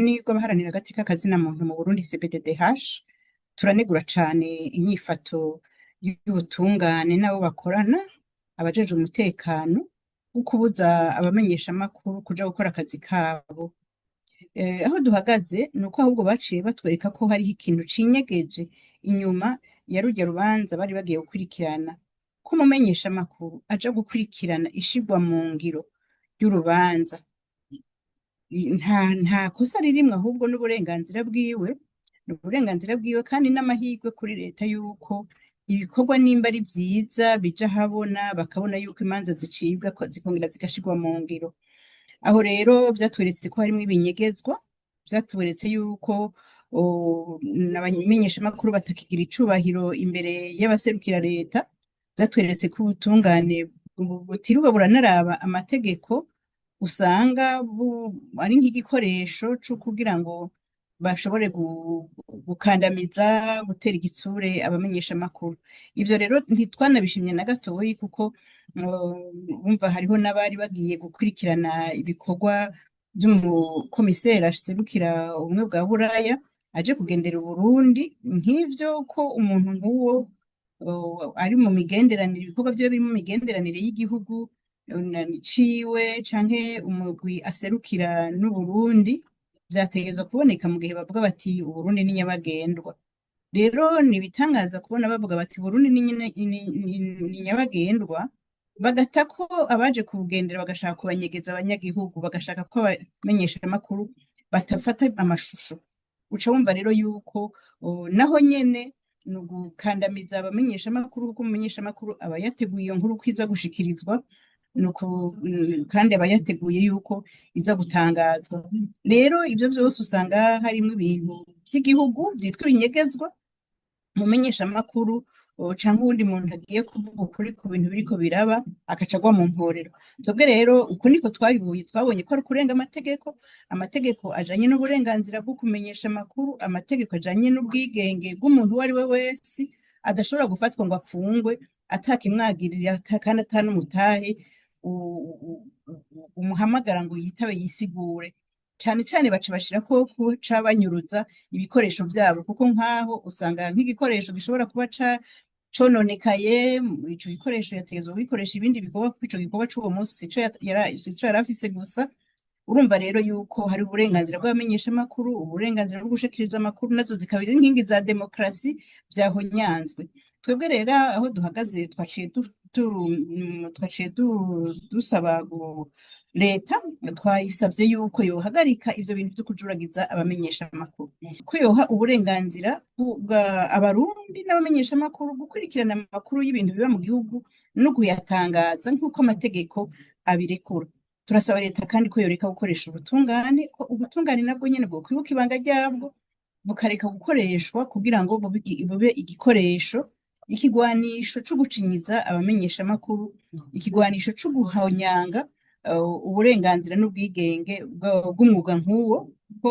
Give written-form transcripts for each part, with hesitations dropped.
urunani rw'abaharanira agateka kazina muntu mu Burundi CBDDH turanegura cane inyifato y'ubutungane n'abo bakorana abajeje umutekano wo kubuza abamenyeshamakuru kuja gukora akazi kabo. Aho duhagaze ni uko ahubwo baciye batwereka ko hariho ikintu cinyegeje inyuma ya rurya rubanza bari bagiye gukurikirana, ko umumenyeshamakuru aja gukurikirana ishirwa mu ngiro ry'urubanza. Nta kosa ririmwo ahubwo n'uburenganzira bwiwe, n'uburenganzira bwiwe kandi n'amahirwe kuri leta yuko ibikorwa nimba ari vyiza bija habona bakabona yuko imanza zicibwa zikongera zigashirwa mu ngiro. Aho rero vyatweretse ko harimwo ibinyegezwa, vyatweretse yuko n'abamenyeshamakuru batakigira icubahiro imbere y'abaserukira leta, vyatweretse ko ubutungane butirirwa buranaraba amategeko, usanga ari nk'igikoresho co kugira ngo bashobore gukandamiza, gutera igitsure abamenyeshamakuru. Ivyo rero ntitwanabishimye na gatoyi kuko bumva hariho n'abari bagiye gukurikirana ibikorwa vy'umukomiseri aserukira ubumwe bwa Buraya aje kugendera Uburundi, nk'ivyo ko umuntu nk'uwo ari mu migenderanire, ibikorwa vyiwe biri mu migenderanire y'igihugu ciwe canke umugwi aserukira n'Uburundi vyategerezwa kuboneka mu gihe bavuga bati Uburundi ni nyabagendwa. Rero ni ibitangaza kubona bavuga bati Uburundi ni nyabagendwa, bagata ko abaje kubugendera bagashaka kubanyegeza abanyagihugu, bagashaka ko abamenyeshamakuru batafata amashusho. Uca wumva rero yuko naho nyene ni ugukandamiza abamenyeshamakuru kuko umumenyeshamakuru aba yateguye iyo nkuru ko iza gushikirizwa, kandi aba yateguye yuko iza gutangazwa. Rero ivyo vyose usanga harimwo ibintu vy'igihugu vyitwa ibinyegezwa, umumenyeshamakuru canke uwundi muntu agiye kuvuga ukuri ku bintu biriko biraba agaca agwa mu mporero. Twebwe rero uko niko twabonye ko ari ukurenga amategeko, amategeko ajanye n'uburenganzira bwo kumenyesha amakuru, amategeko ajanye n'ubwigenge bw'umuntu uwo ari we wese, adashobora gufatwa ngo apfungwe atakimwagirira kandi ata n'umutahe umuhamagara ngo yitabe yisigure. Cane cane baca bashirako kuca banyuruza ibikoresho vyabo, kuko nk'aho usanga nk'igikoresho gishobora kuba cononekaye, ico gikoresho yategerezwa kubikoresha ibindi bikorwa kuko ico gikorwa c'uwo musi sico yari afise gusa. Urumva rero yuko hari uburenganzira bw'abamenyeshamakuru, uburenganzira bwo gushikiriza amakuru, nazo zikaba ari inkingi za demokarasi vyahonyanzwe. Twebwe rero aho duhagaze twaciye dusaba leta, twayisavye yuko yohagarika ivyo bintu vyo kujuragiza abamenyeshamakuru, ko yoha uburenganzira abarundi n'abamenyeshamakuru gukurikirana amakuru y'ibintu biba mu gihugu no kuyatangaza nk'uko amategeko abirekura. Turasaba leta kandi ko yoreka gukoresha ubutungane, ko ubutungane nabwo nyene bwo kwibuka ibanga ryabwo bukareka gukoreshwa kugira ngo bube igikoresho, ikigwanisho co gucinyiza abamenyeshamakuru, ikigwanisho co guhonyanga uburenganzira n'ubwigenge bw'umwuga nk'uwo, ko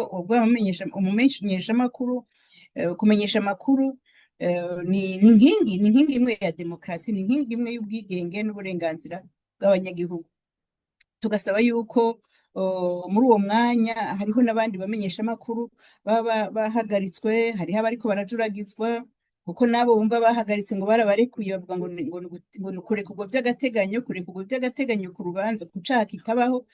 umumenyeshamakuru, kumenyesha amakuru ni inkingi imwe ya demokarasi, ni inkingi imwe y'ubwigenge n'uburenganzira bw'abanyagihugu. Tugasaba yuko muri uwo mwanya hariho n'abandi bamenyeshamakuru baba bahagaritswe, hariho abariko barajuragizwa, kuko nabo bumva bahagaritse ngo barabarekuye bavuga ngo ni kurekurwa vy'agateganyo, kurekurwa vy'agateganyo ku rubanza ku caha kitabaho.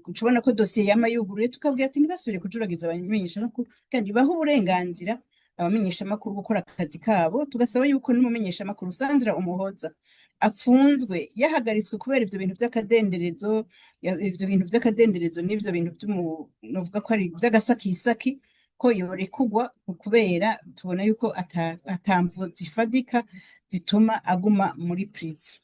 Uca ubona ko dosiye yama yuguruye, tukabwira ati ntibasubire kujuragiza abamenyeshamakuru kandi bahe uburenganzira abamenyeshamakuru gukora akazi kabo. Tugasaba yuko n'umumenyeshamakuru Sandra Umuhoza apfunzwe yahagaritswe kubera ivyo bintu vy'akadenderezo, n'ivyo bintu novuga ko ari vy'agasakisaki, ko yorekurwa kubera tubona yuko ata mvo zifadika zituma aguma muri prison.